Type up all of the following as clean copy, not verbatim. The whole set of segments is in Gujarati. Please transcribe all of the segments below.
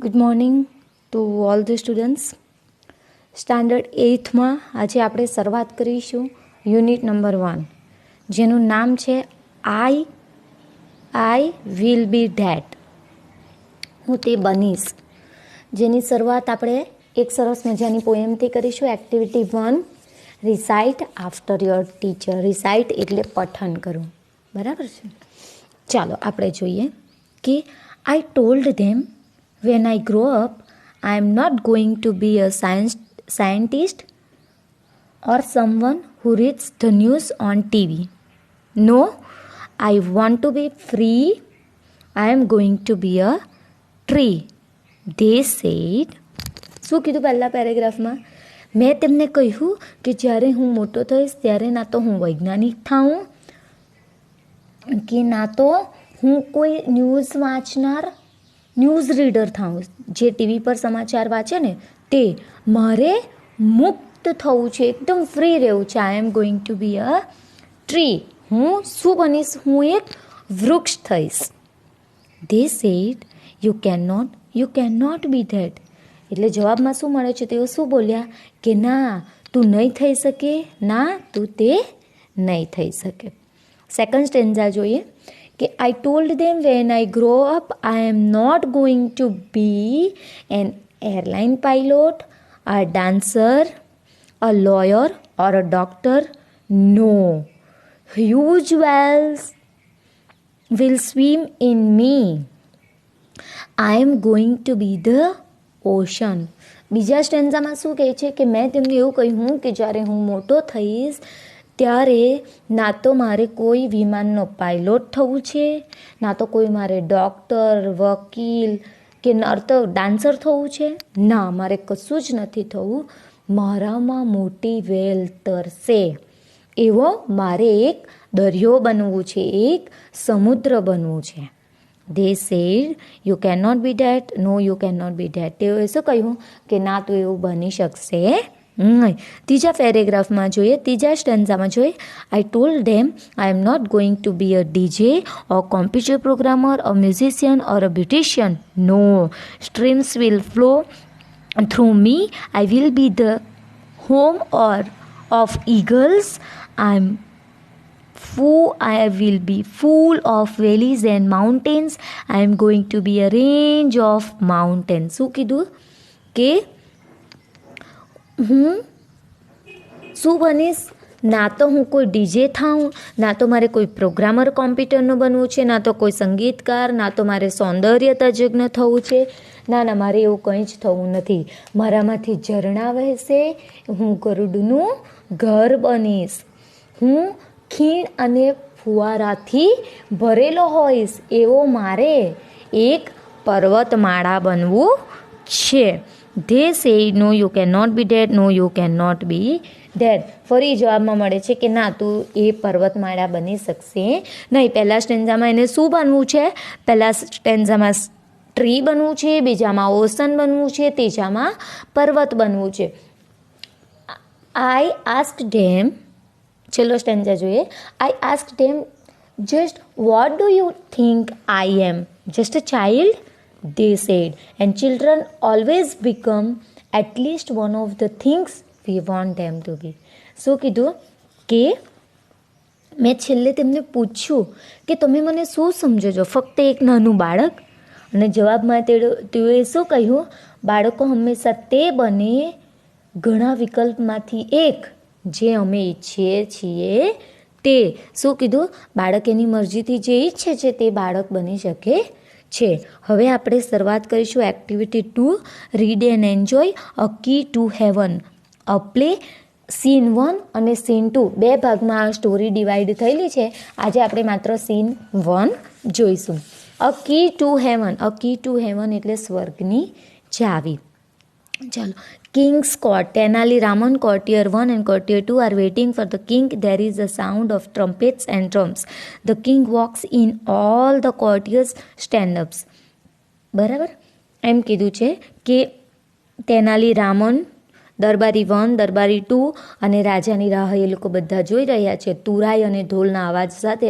Good morning to all the students. Standard 8માં આજે આપણે શરૂઆત કરીશું યુનિટ નંબર 1, જેનું નામ છે આઈ વિલ બી ધેટ. હું તે બનીશ. જેની શરૂઆત આપણે એક સરસ મજાની પોએમથી કરીશું. Activity 1, recite after your teacher. Recite એટલે પઠન કરવું, બરાબર છે. ચાલો આપણે જોઈએ કે આઈ told them when I grow up, I am not going to be a scientist or someone who reads the news on TV. No, I want to be free. I am going to be a tree. They said. શું કીધું પહેલા પેરેગ્રાફમાં? મેં તેમને કહ્યું કે જ્યારે હું મોટો થઈશ ત્યારે ના તો હું વૈજ્ઞાનિક થાઉં કે ના તો હું કોઈ ન્યૂઝ રીડર થાઉં, જે ટીવી પર સમાચાર વાંચે ને તે. મારે મુક્ત થવું છે, એકદમ ફ્રી રહેવું છે. I am going to be a tree. હું શું બનીશ? હું એક વૃક્ષ થઈશ. They said you can not be ધેટ. એટલે જવાબમાં શું મળે છે? તેઓ શું બોલ્યા કે ના, તું નહીં થઈ શકે, ના તું તે નહીં થઈ શકે. સેકન્ડ સ્ટેન્ઝા જોઈએ કે I told them when I grow up I am not going to be an airline pilot, a dancer, a lawyer or a doctor. No, huge whales will swim in me. I am going to be the ocean. બીજા સ્ટેન્ઝામાં શું કહે છે કે મેં તેમને એવું કહ્યું કે જ્યારે હું મોટો થઈશ ત્યારે ના તો મારે કોઈ વિમાનનો પાયલોટ થવું છે, ના તો કોઈ મારે ડૉક્ટર, વકીલ કે ડાન્સર થવું છે. ના, મારે કશું જ નથી થવું. મારામાં મોટી વેલ તરશે એવો મારે એક દરિયો બનવું છે, એક સમુદ્ર બનવું છે. They said you can not be that. No, you can not be that. તેઓએ શું કહ્યું કે ના, તું એવું બની શકશે નહીં. ત્રીજા પેરેગ્રાફમાં જોઈએ, ત્રીજા સ્ટેન્ઝામાં જોઈએ, I told them I am not going to be a DJ or computer programmer or musician or a beautician. No, streams will flow through me. I will be the home of eagles. I will be full of valleys and mountains. I am going to be a range of mountains. શું કીધું કે હું શું બનીશ? ના તો હું કોઈ ડીજે થાઉં, ના તો મારે કોઈ પ્રોગ્રામર કોમ્પ્યુટરનું બનવું છે, ના તો કોઈ સંગીતકાર, ના તો મારે સૌંદર્ય તજજ્ઞ થવું છે. ના, મારે એવું કંઈ જ થવું નથી. મારામાંથી ઝરણા વહેશે, હું ગરુડનું ઘર બનીશ. હું ખીણ અને ફુવારાથી ભરેલો હોઈશ એવો મારે એક પર્વતમાળા બનવું છે. They say no you can not be that. No, you can not be that. ફરી જવાબમાં મળે છે કે ના, તું એ પર્વતમાળા બની શકશે નહીં. પહેલા સ્ટેન્ઝામાં એને શું બનવું છે? પહેલા સ્ટેન્ઝામાં ટ્રી બનવું છે, બીજામાં ઓશન બનવું છે, ત્રીજામાં પર્વત બનવું છે. આઈ આસ્ક ધેમ, છેલ્લો સ્ટેન્ઝા જોઈએ. I ask them just what do you think I am? Just a child? They said, and children always become at least one of the things we want them to be. શું કીધું કે મેં છેલ્લે તેમને પૂછ્યું કે તમે મને શું સમજો છો? ફક્ત એક નાનું બાળક? અને જવાબમાં તેઓએ શું કહ્યું? બાળકો હંમેશા તે બને ઘણા વિકલ્પમાંથી એક જે અમે ઈચ્છીએ છીએ તે. શું કીધું? બાળક એની મરજીથી જે ઈચ્છે છે તે બાળક બની શકે છે. હવે આપણે શરૂઆત કરીશું activity 2, read and enjoy a key to heaven. A play. Scene 1 અને સીન 2 બે ભાગમાં આ સ્ટોરી ડિવાઈડ થયેલી છે. આજે આપણે માત્ર સીન 1 જોઈશું. A key to heaven. A key to heaven એટલે સ્વર્ગની ચાવી. ચાલો. King's court. Tenali Raman, courtier 1 and courtier 2 are waiting for the king. There is a sound of trumpets and drums. The king walks in. All the courtiers stand up. બરાબર? એમ કીધું છે કે તેનાલી રામન દરબારી 1, દરબારી 2 અને રાજાની રાહ એ લોકો બધા જોઈ રહ્યા છે. તુરાઈ અને ઢોલના અવાજ સાથે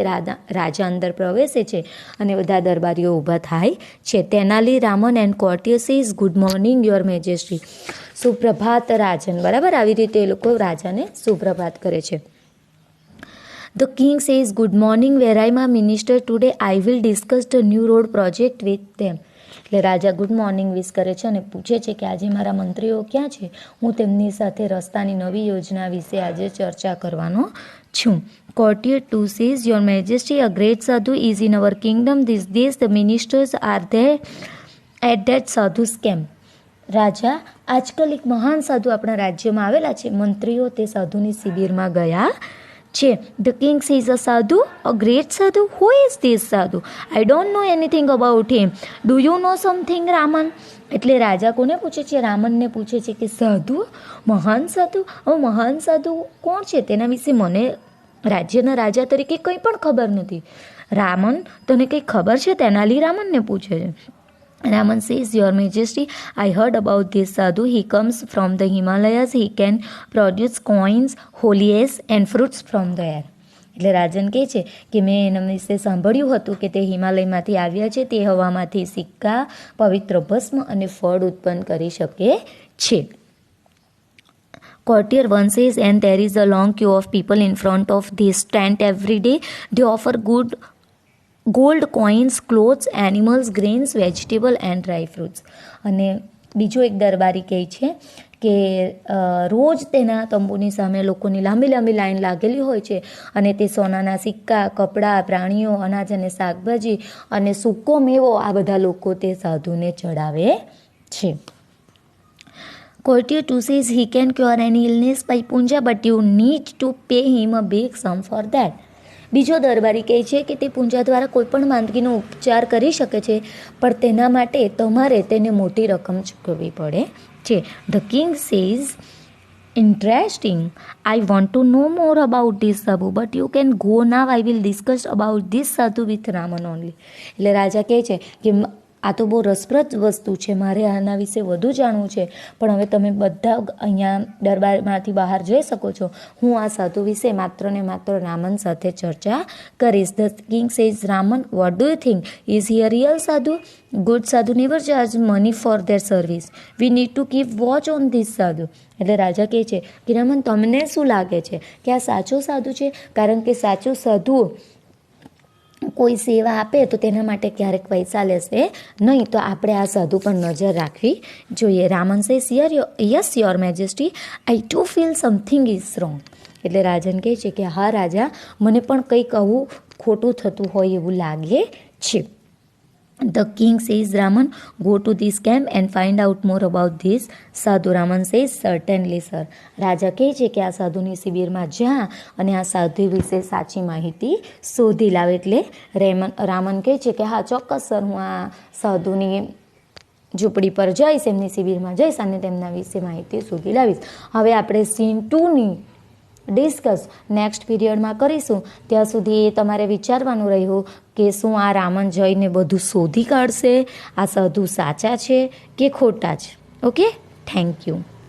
રાજા અંદર પ્રવેશે છે અને બધા દરબારીઓ ઊભા થાય છે. Tenali Raman and courtier says good morning your majesty. સુપ્રભાત રાજન. બરાબર, આવી રીતે એ લોકો રાજાને સુપ્રભાત કરે છે. The king says, good morning, where I am a minister today. I will discuss the new road project with them. એટલે રાજા ગુડ મોર્નિંગ વિશ કરે છે અને પૂછે છે કે આજે મારા મંત્રીઓ ક્યાં છે, હું તેમની સાથે રસ્તાની નવી યોજના વિશે આજે ચર્ચા કરવાનો છું. Courtier 2 says, Your Majesty, a great sadhu is in our kingdom these days. The ministers are there at that sadhu's camp. રાજા, આજકાલ એક મહાન સાધુ આપણા રાજ્યમાં આવેલા છે. મંત્રીઓ તે સાધુની શિબિરમાં ગયા છે. The king says, a sadhu, a great sadhu? Who is this sadhu? I don't know anything about him. Do you know something, Raman? એટલે રાજા કોને પૂછે છે? રામનને પૂછે છે કે સાધુ, મહાન સાધુ? હવે મહાન સાધુ કોણ છે તેના વિશે મને રાજ્યના રાજા તરીકે કંઈ પણ ખબર નથી. રામન, તને કંઈ ખબર છે? તેનાલી રામનને પૂછે છે. Raman says, Your Majesty, I heard about this sadhu. He comes from the Himalayas. He can produce coins, holies and fruits from there. એટલે રાજન કહે છે કે મેં એના વિશે સાંભળ્યું હતું કે તે હિમાલયમાંથી આવ્યા છે. તે હવામાંથી સિક્કા, પવિત્ર ભસ્મ અને ફળ ઉત્પન્ન કરી શકે છે. Courtier 1 says, and there is a long queue of people in front of this tent every day. They offer gold coins, clothes, animals, grains, vegetable and dry fruits. અને બીજો એક દરબારી કહે છે કે રોજ તેના તંબુની સામે લોકોની લાંબી લાંબી લાઈન લાગેલી હોય છે અને તે સોનાના સિક્કા, કપડાં, પ્રાણીઓ, અનાજ અને શાકભાજી અને સૂકો મેવો આ બધા લોકો તે સાધુને ચડાવે છે. Courtier 2 says, he can cure any illness by puja, but you need to pay him a big sum for that. બીજો દરબારી કહે છે કે તે પૂંજા દ્વારા કોઈ પણ માંદગીનો ઉપચાર કરી શકે છે, પણ તેના માટે તમારે તેને મોટી રકમ ચૂકવવી પડે છે. The king says, interesting. I want to know more about this sadhu, but you can go now. I will discuss about this sadhu with Raman only. એટલે રાજા કહે છે કે આ તો બહુ રસપ્રદ વસ્તુ છે, મારે આના વિશે વધુ જાણવું છે, પણ હવે તમે બધા અહીંયા દરબારમાંથી બહાર જઈ શકો છો. હું આ સાધુ વિશે માત્ર ને માત્ર રામન સાથે ચર્ચા કરીશ. The king says, Raman, vote do you think? Is he a real સાધુ? ગુડ સાધુ never charge money for there service. We need to keep watch on this સાધુ. એટલે રાજા કહે છે કે રામન, તમને શું લાગે છે કે આ સાચો સાધુ છે? કારણ કે સાચો સાધુ કોઈ સેવા આપે તો તેના માટે ક્યારેક પૈસા લેશે નહીં, તો આપણે આ સાધુ પર નજર રાખવી જોઈએ. Raman says, yes your majesty, I to feel something is wrong. એટલે રાજન કહે છે કે હા રાજા, મને પણ કંઈક આવું ખોટું થતું હોય એવું લાગે છે. The king says, Raman, go to this camp and find out more about this sadhu. Raman says, certainly, sir. રાજા કહે છે કે આ સાધુની શિબિરમાં જા અને આ સાધુ વિશે સાચી માહિતી શોધી લાવે. એટલે રામન કહે છે કે હા ચોક્કસ સર, હું આ સાધુની ઝૂંપડી પર જઈશ, એમની શિબિરમાં જઈશ અને તેમના વિશે માહિતી શોધી લાવીશ. હવે આપણે સીન 2ની ડિસ્કસ નેક્સ્ટ પીરિયડમાં કરીશું. ત્યાં સુધી એ તમારે વિચારવાનું રહ્યું કે શું આ રામન જઈને બધું શોધી કાઢશે, આ સાધુ સાચા છે કે ખોટા છે. Okay, thank you.